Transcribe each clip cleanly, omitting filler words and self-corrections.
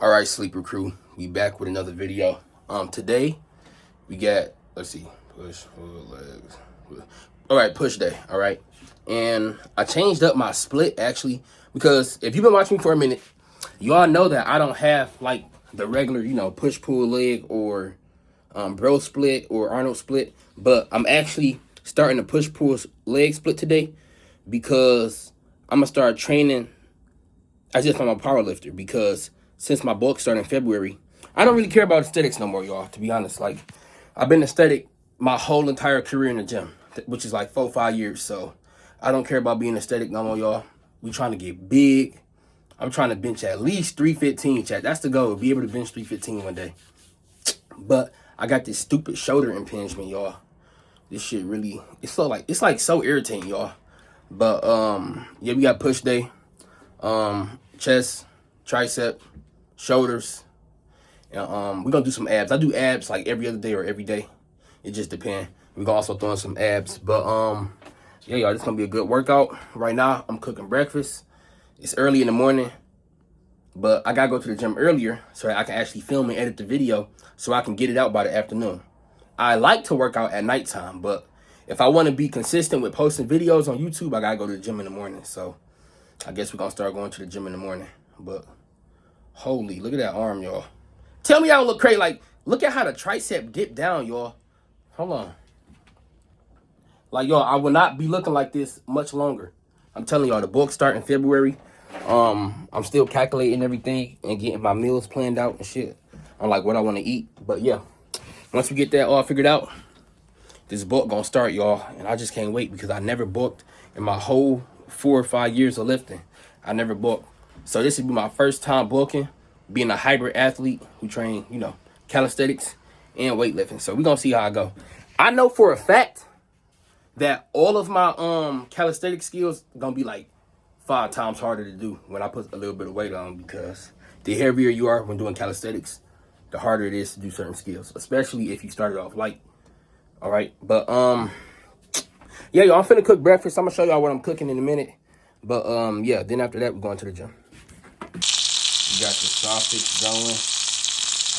All right, sleeper crew, we back with another video. Today we got, let's see, push pull legs. All right, push day. All right, and I changed up my split actually because if you've been watching me for a minute, you all know that I don't have like the regular, push pull leg or bro split or Arnold split, but I'm actually starting to push pull leg split today because I'm gonna start training as if I'm a power lifter, because since my bulk started in February, I don't really care about aesthetics no more, y'all, to be honest. Like, I've been aesthetic my whole entire career in the gym, which is like 4-5 years. So I don't care about being aesthetic no more, y'all. We trying to get big. I'm trying to bench at least 315, chat. That's the goal, be able to bench 315 one day. But I got this stupid shoulder impingement, y'all. This shit really, it's like so irritating, y'all. But yeah, we got push day. Chest, tricep, shoulders, and we're gonna do some abs. I do abs like every other day or every day. It just depends. We're gonna also throw in some abs. But yeah, y'all, this is gonna be a good workout. Right now, I'm cooking breakfast. It's early in the morning, but I gotta go to the gym earlier so that I can actually film and edit the video so I can get it out by the afternoon. I like to work out at nighttime, but if I want to be consistent with posting videos on YouTube, I gotta go to the gym in the morning. So I guess we're gonna start going to the gym in the morning. But holy, look at that arm, y'all. Tell me I don't look crazy. Like, look at how the tricep dipped down, y'all. Hold on. Like, y'all, I will not be looking like this much longer. I'm telling y'all, the bulk start in February. I'm still calculating everything and getting my meals planned out and shit on like what I want to eat. But yeah, once we get that all figured out, this bulk gonna start, y'all. And I just can't wait because I never bulked in my whole 4 or 5 years of lifting. I never bulked. So this would be my first time bulking, being a hybrid athlete who train, calisthenics and weightlifting. So we're gonna see how I go. I know for a fact that all of my calisthenic skills gonna be like 5 times harder to do when I put a little bit of weight on, because the heavier you are when doing calisthenics, the harder it is to do certain skills, especially if you started off light. All right, but yeah, y'all, I'm finna cook breakfast. I'm gonna show y'all what I'm cooking in a minute. But yeah, then after that, we're going to the gym. We got the sausage going.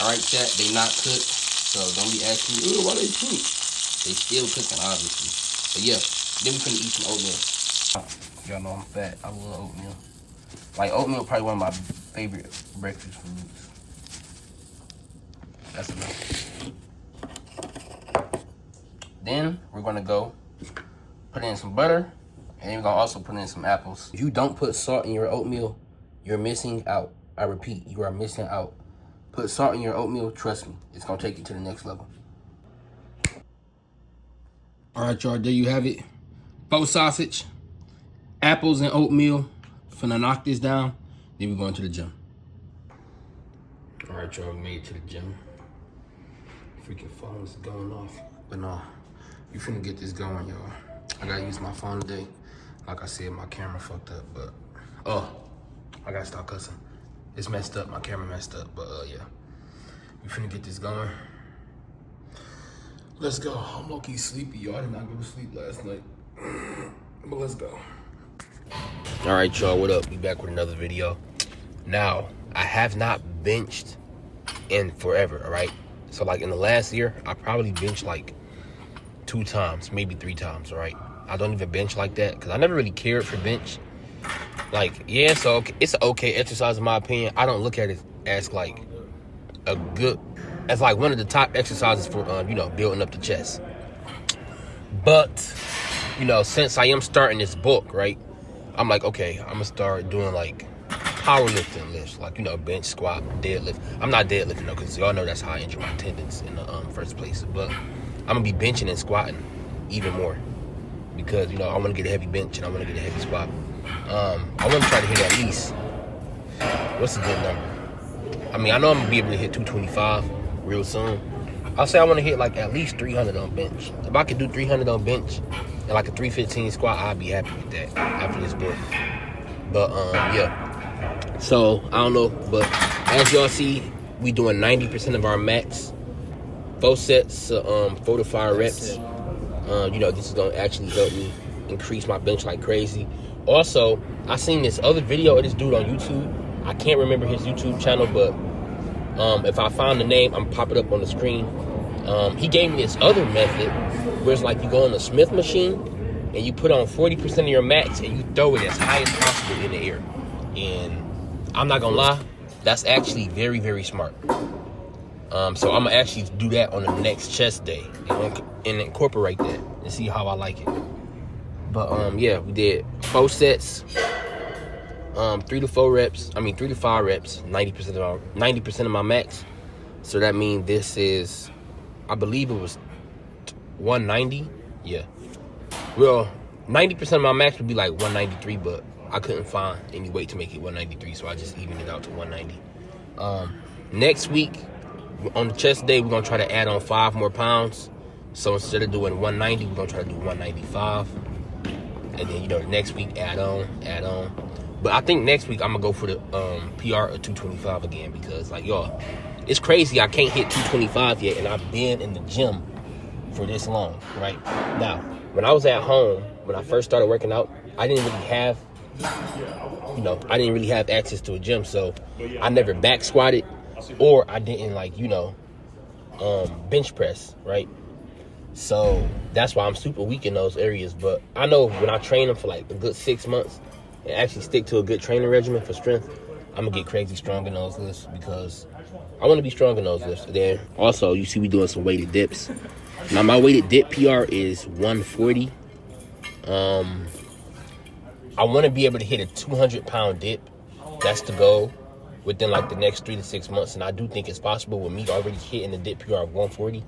All right, chat, they not cooked, so don't be asking me, why they cook? They still cooking, obviously. But yeah, then we finna eat some oatmeal. Y'all know I'm fat. I love oatmeal. Like, oatmeal probably one of my favorite breakfast foods. That's enough. Then we're gonna go put in some butter, and then we're gonna also put in some apples. If you don't put salt in your oatmeal, you're missing out. I repeat, you are missing out. Put salt in your oatmeal, trust me, it's gonna take you to the next level. All right, y'all, there you have it. Faux sausage, apples, and oatmeal. Finna knock this down, then we're going to the gym. All right, y'all, we made it to the gym. Freaking phone's going off. But no, you finna get this going, y'all. I gotta use my phone today. Like I said, my camera fucked up, but I gotta stop cussing. It's messed up, my camera messed up, but yeah. We finna get this going. Let's go. I'm low-key sleepy, y'all. I did not go to sleep last night. But let's go. All right, y'all, what up? We back with another video. Now, I have not benched in forever, all right? So like in the last year, I probably benched like 2 times, maybe 3 times, all right? I don't even bench like that because I never really cared for bench. Like, yeah, so it's an okay exercise in my opinion. I don't look at it as like as like one of the top exercises for, building up the chest. But, since I am starting this bulk, right, I'm like, okay, I'm gonna start doing like powerlifting lifts, like, bench, squat, deadlift. I'm not deadlifting though, because y'all know that's how I injured my tendons in the first place. But I'm gonna be benching and squatting even more because, I want to get a heavy bench and I want to get a heavy squat. I want to try to hit at least, what's a good number? I mean, I know I'm gonna be able to hit 225 real soon. I'll say I want to hit like at least 300 on bench. If I could do 300 on bench and like a 315 squat, I'd be happy with that after this bulk. But yeah. So I don't know, but as y'all see, we doing 90% of our max. 4 sets, 4 to 5 reps. This is gonna actually help me increase my bench like crazy. Also, I seen this other video of this dude on YouTube. I can't remember his YouTube channel, but if I find the name, I'm pop it up on the screen. He gave me this other method where it's like you go on the Smith machine and you put on 40% of your max and you throw it as high as possible in the air. And I'm not gonna lie, that's actually very, very smart. So I'm gonna actually do that on the next chest day and incorporate that and see how I like it. But yeah, we did 4 sets, 3 to 5 reps, 90% of my max. So that means this is, I believe it was 190. Yeah. Well, 90% of my max would be like 193, but I couldn't find any way to make it 193, so I just evened it out to 190. Next week, on the chest day, we're going to try to add on 5 more pounds. So instead of doing 190, we're going to try to do 195. And then, the next week, add on. But I think next week, I'm going to go for the PR of 225 again. Because, like, y'all, it's crazy I can't hit 225 yet. And I've been in the gym for this long, right? Now, when I was at home, when I first started working out, I didn't really have access to a gym. So I never back squatted. Or I didn't, bench press, right? So that's why I'm super weak in those areas. But I know when I train them for like a good 6 months and actually stick to a good training regimen for strength, I'm going to get crazy strong in those lifts because I want to be strong in those lifts. Then also, you see me doing some weighted dips. Now, my weighted dip PR is 140. I want to be able to hit a 200-pound dip. That's the goal within like the next 3 to 6 months. And I do think it's possible with me already hitting the dip PR of 140.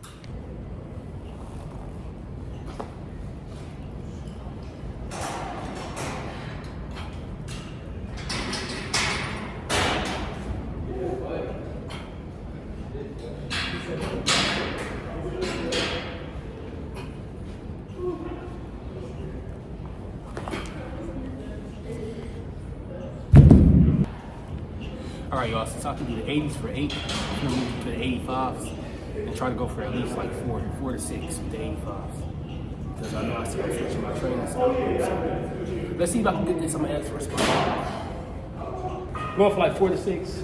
All right, y'all, since I can do the 80s for 8, I'm gonna move to the 85s and try to go for at least like 4 to 6 with the 85s. Because I know I'm switching my training style. So let's see if I can get this on my expert spot. Going for like 4 to 6.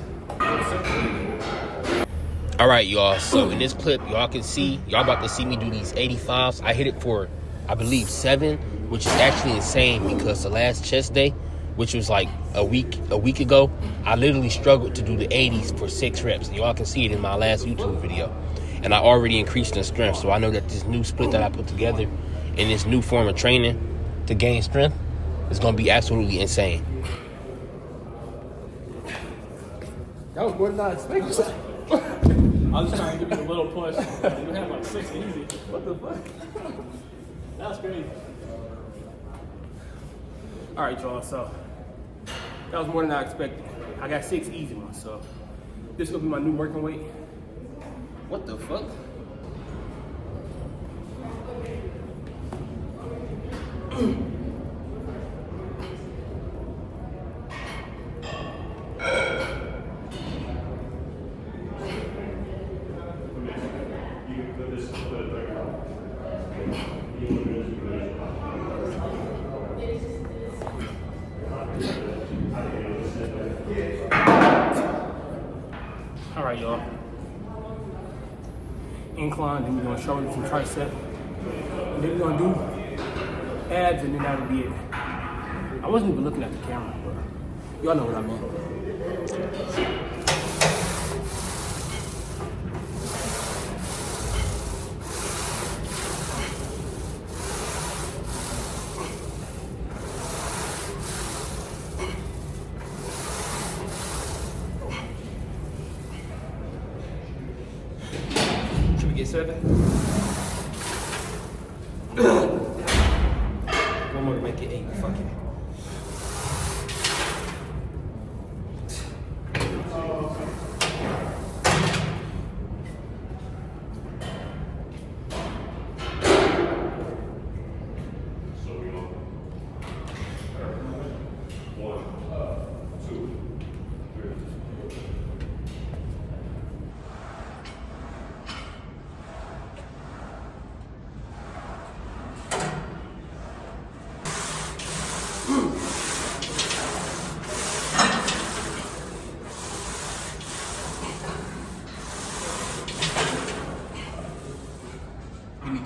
All right, y'all. So in this clip, y'all can see, y'all about to see me do these 85s. I hit it for, I believe, 7, which is actually insane because the last chest day, which was like a week ago, I literally struggled to do the 80s for 6 reps. Y'all can see it in my last YouTube video. And I already increased in strength. So I know that this new split that I put together in this new form of training to gain strength is going to be absolutely insane. That was more than I expected. I was trying to give you a little push. You had like 6 easy. What the fuck? That was crazy. All right, y'all, so that was more than I expected. I got 6 easy ones, so this is gonna be my new working weight. What the fuck? All right, y'all. Incline, then we're gonna shoulders and tricep. And then we're gonna do abs, and then that'll be it. I wasn't even looking at the camera, but y'all know what I mean. Get 7. One more to make it 8. Fuck it.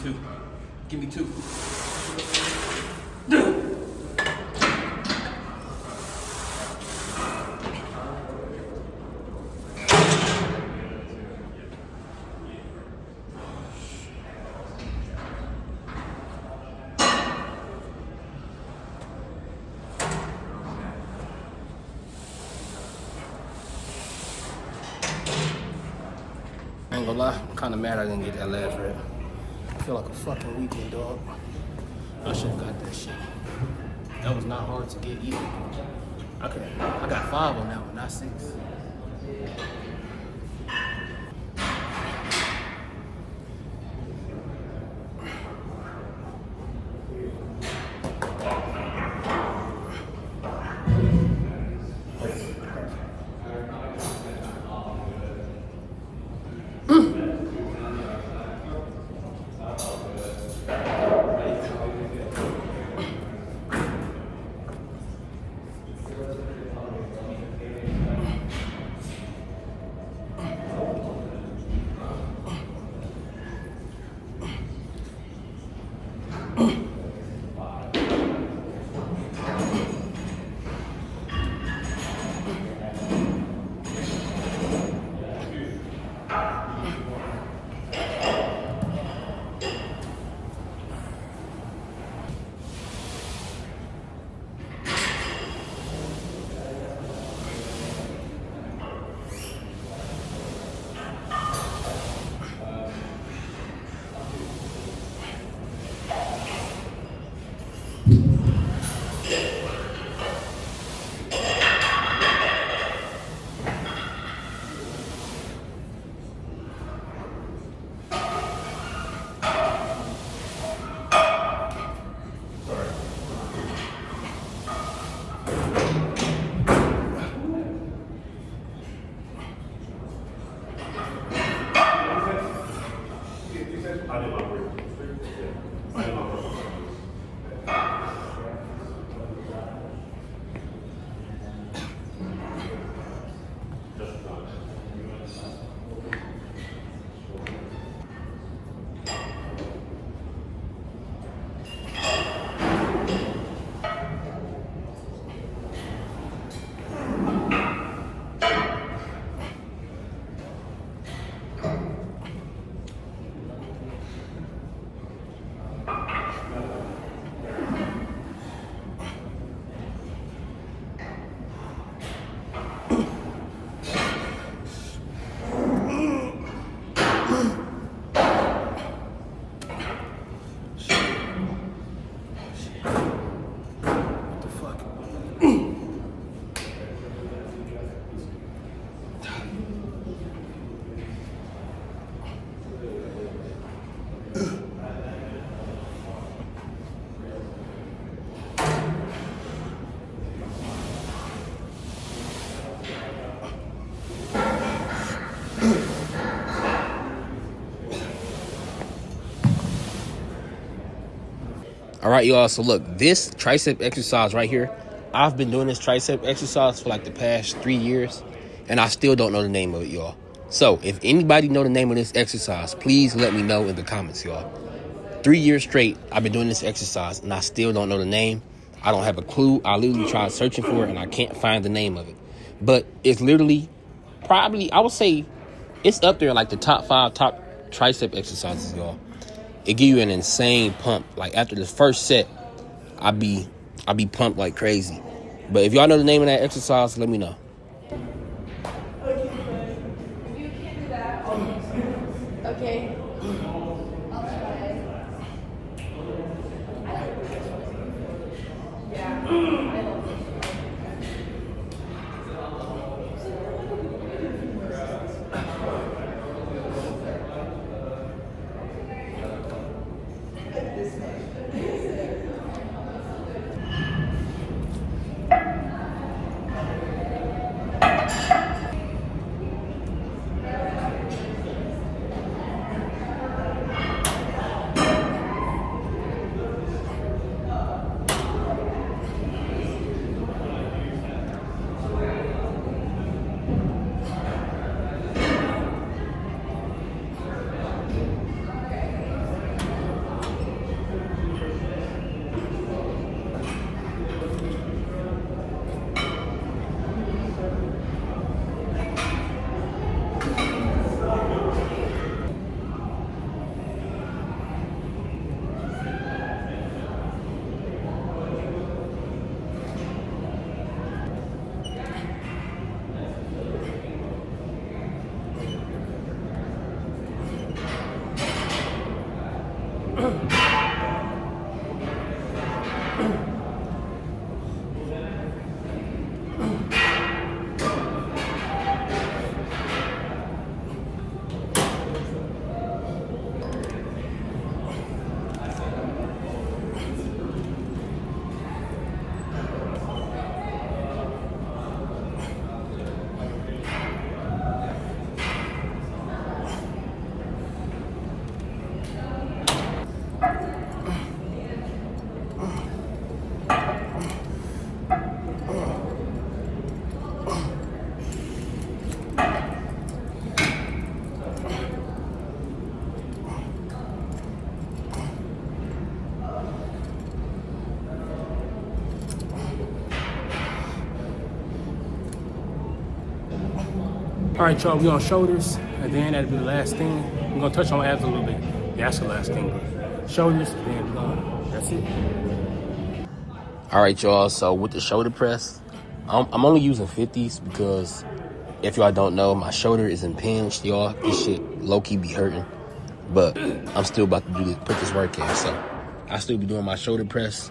2. Give me 2. I ain't gonna lie, I'm kinda mad I didn't get that last rep. I feel like a fucking weekend, dog. I should've got that shit. That was not hard to get either. I got 5 on that one, not 6. All right, y'all. So look, this tricep exercise right here, I've been doing this tricep exercise for like the past 3 years, and I still don't know the name of it, y'all. So if anybody know the name of this exercise, please let me know in the comments, y'all. 3 years straight, I've been doing this exercise, and I still don't know the name. I don't have a clue. I literally tried searching for it, and I can't find the name of it. But it's literally probably, I would say, it's up there like the top 5 top tricep exercises, y'all. It give you an insane pump. Like after the first set, I be pumped like crazy. But if y'all know the name of that exercise, let me know. Okay. All right, y'all, we on shoulders, and then that'll be the last thing. We're gonna touch on abs a little bit. Yeah, that's the last thing, but shoulders, then that's it. All right, y'all. So with the shoulder press, I'm only using 50s because if y'all don't know, my shoulder is impinged, y'all. This shit low-key be hurting. But I'm still about to put this work in. So I still be doing my shoulder press.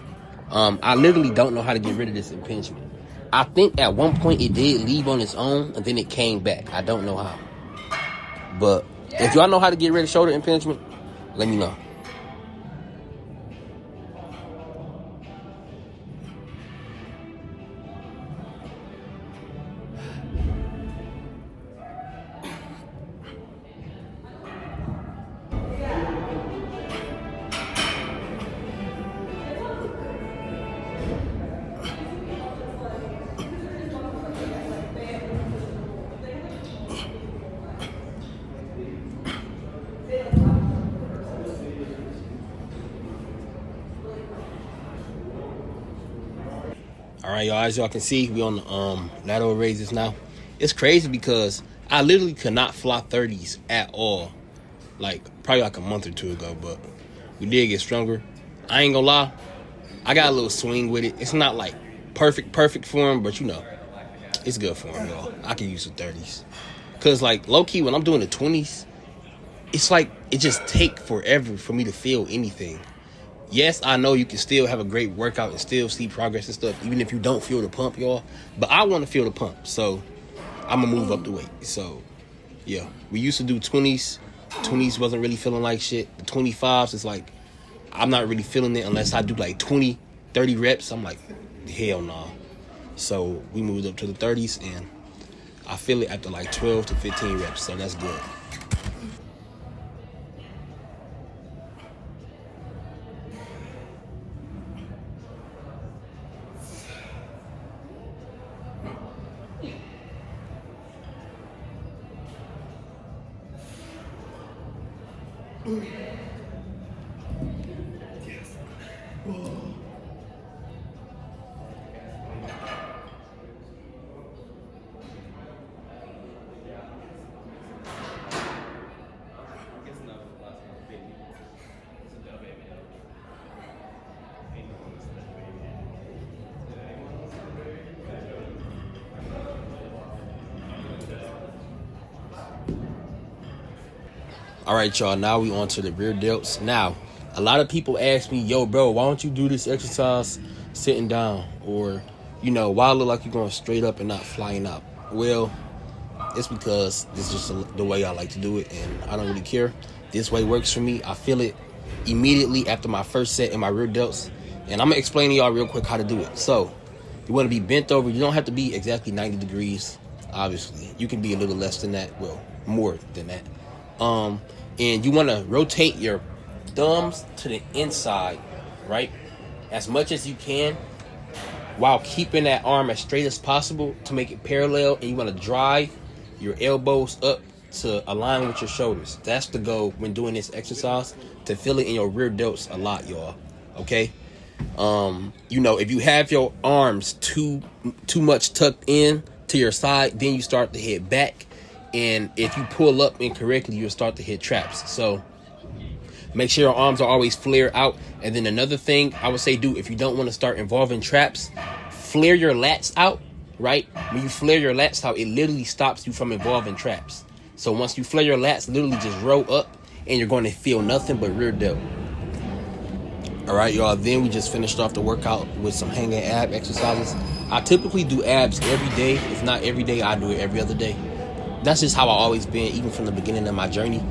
I literally don't know how to get rid of this impingement. I think at one point it did leave on its own and then it came back. I don't know how. But if y'all know how to get rid of shoulder impingement, let me know. All right, y'all, as y'all can see, we on the lateral raises now. It's crazy because I literally could not fly 30s at all. Like, probably like a month or two ago, but we did get stronger. I ain't gonna lie, I got a little swing with it. It's not like perfect form, but you know, it's good form, y'all. I can use the 30s. Cause like, low-key, when I'm doing the 20s, it's like, it just take forever for me to feel anything. Yes, I know you can still have a great workout and still see progress and stuff, even if you don't feel the pump, y'all. But I want to feel the pump, so I'm going to move up the weight. So, yeah, we used to do 20s. 20s wasn't really feeling like shit. The 25s is like, I'm not really feeling it unless I do like 20, 30 reps. I'm like, hell no. Nah. So we moved up to the 30s, and I feel it after like 12 to 15 reps, so that's good. All right, y'all, now we on to the rear delts. Now, a lot of people ask me, yo, bro, why don't you do this exercise sitting down? Or, you know, why look like you're going straight up and not flying out? Well, it's because this is just the way I like to do it, and I don't really care. This way works for me. I feel it immediately after my first set in my rear delts. And I'm going to explain to y'all real quick how to do it. So, you want to be bent over. You don't have to be exactly 90 degrees, obviously. You can be a little less than that. Well, more than that. And you want to rotate your thumbs to the inside, right? As much as you can, while keeping that arm as straight as possible to make it parallel. And you want to drive your elbows up to align with your shoulders. That's the goal when doing this exercise, to feel it in your rear delts a lot, y'all. Okay? You know, if you have your arms too much tucked in to your side, then you start to hit back. And if you pull up incorrectly, you'll start to hit traps. So make sure your arms are always flared out. And then another thing I would say do, if you don't want to start involving traps, flare your lats out, right? When you flare your lats out, it literally stops you from involving traps. So once you flare your lats, literally just roll up and you're going to feel nothing but rear delt. All right, y'all. Then we just finished off the workout with some hanging ab exercises. I typically do abs every day. If not every day, I do it every other day. That's just how I always been, even from the beginning of my journey.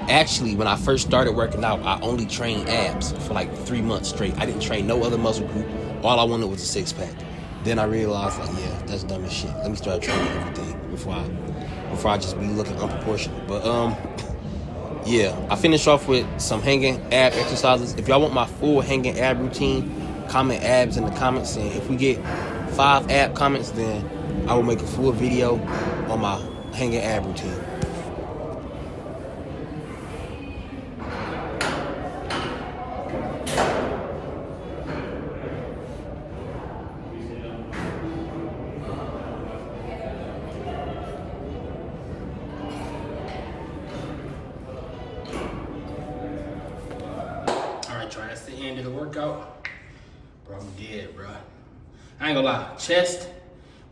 Actually, when I first started working out, I only trained abs for like 3 months straight. I didn't train no other muscle group. All I wanted was a six-pack. Then I realized, like, yeah, that's dumb as shit. Let me start training everything before I just be looking unproportionate. But yeah, I finished off with some hanging ab exercises. If y'all want my full hanging ab routine, comment abs in the comments. And if we get 5 ab comments, then I will make a full video on my hanging ab routine. end of the workout, bro, I'm dead, bro. I ain't gonna lie, chest,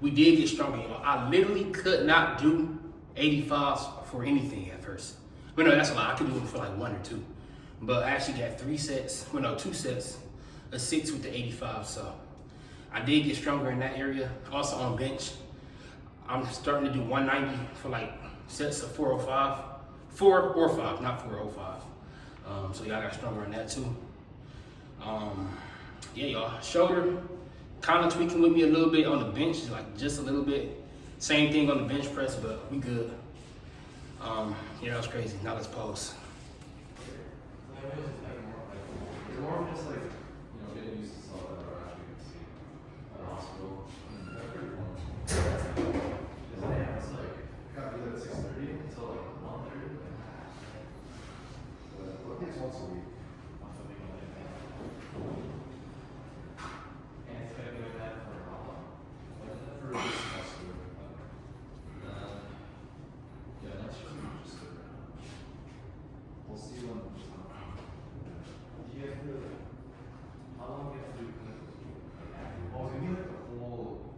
we did get stronger, y'all. I literally could not do 85s for anything at first. But no, that's a lie. I could do it for like 1 or 2. But I actually got 2 sets of 6 with the 85. So I did get stronger in that area. Also on bench, I'm starting to do 190 for like sets of 405. 4 or 5, not 405. So y'all got stronger in that too. Yeah, y'all. Shoulder, kind of tweaking with me a little bit on the bench, like just a little bit. Same thing on the bench press, but we good. Yeah, that was crazy. Now let's pose. It's more of just like, you know, getting used to stuff that are actually can see at the hospital. And that's pretty fun. It's like, gotta be there at 6:30 until like 1:30. What takes once a week? And it's gonna be like that for how long? Like for this semester. Yeah, next year we just do it. We'll see when. Do you guys do like, how long do you have to do clinicals? Oh, maybe like the whole,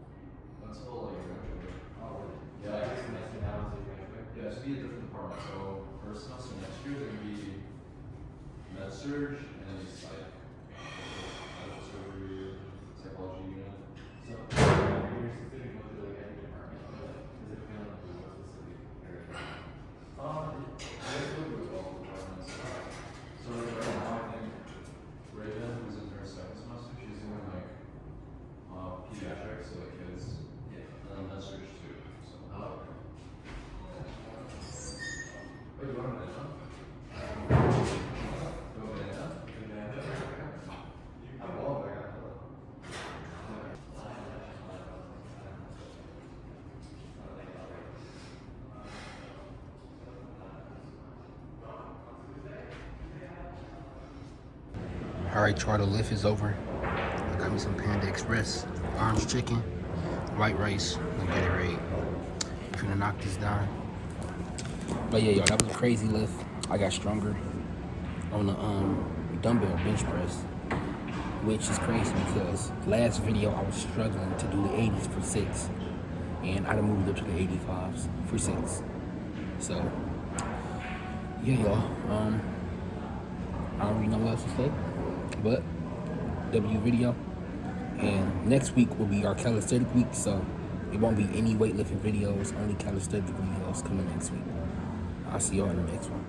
until like graduate. Oh, really? Yeah, I guess the next thing now is like graduate. Yeah, it should be a different department. So first semester next year is gonna be med surg and then psych. Medical surgery, psychology unit. So you're specific go through like every department. Is it kind of like what specific area? I guess we'll go to all the departments. So like right now I think Raven, who's in her second semester, she's doing like pediatrics, so like kids. Yeah. And then med surg too. So. Oh. Wait, you want to know? All right, y'all, the lift is over. I got me some Panda Express, orange chicken, white rice, and Gatorade. I'm finna knock this down. But yeah, y'all, that was a crazy lift. I got stronger on the dumbbell bench press, which is crazy because last video I was struggling to do the 80s for 6, and I done moved up to the 85s for 6. So yeah, y'all, I don't really know what else to say, but W video. And next week will be our calisthenic week, so it won't be any weightlifting videos, only calisthenic videos coming next week. I'll see y'all in the next one.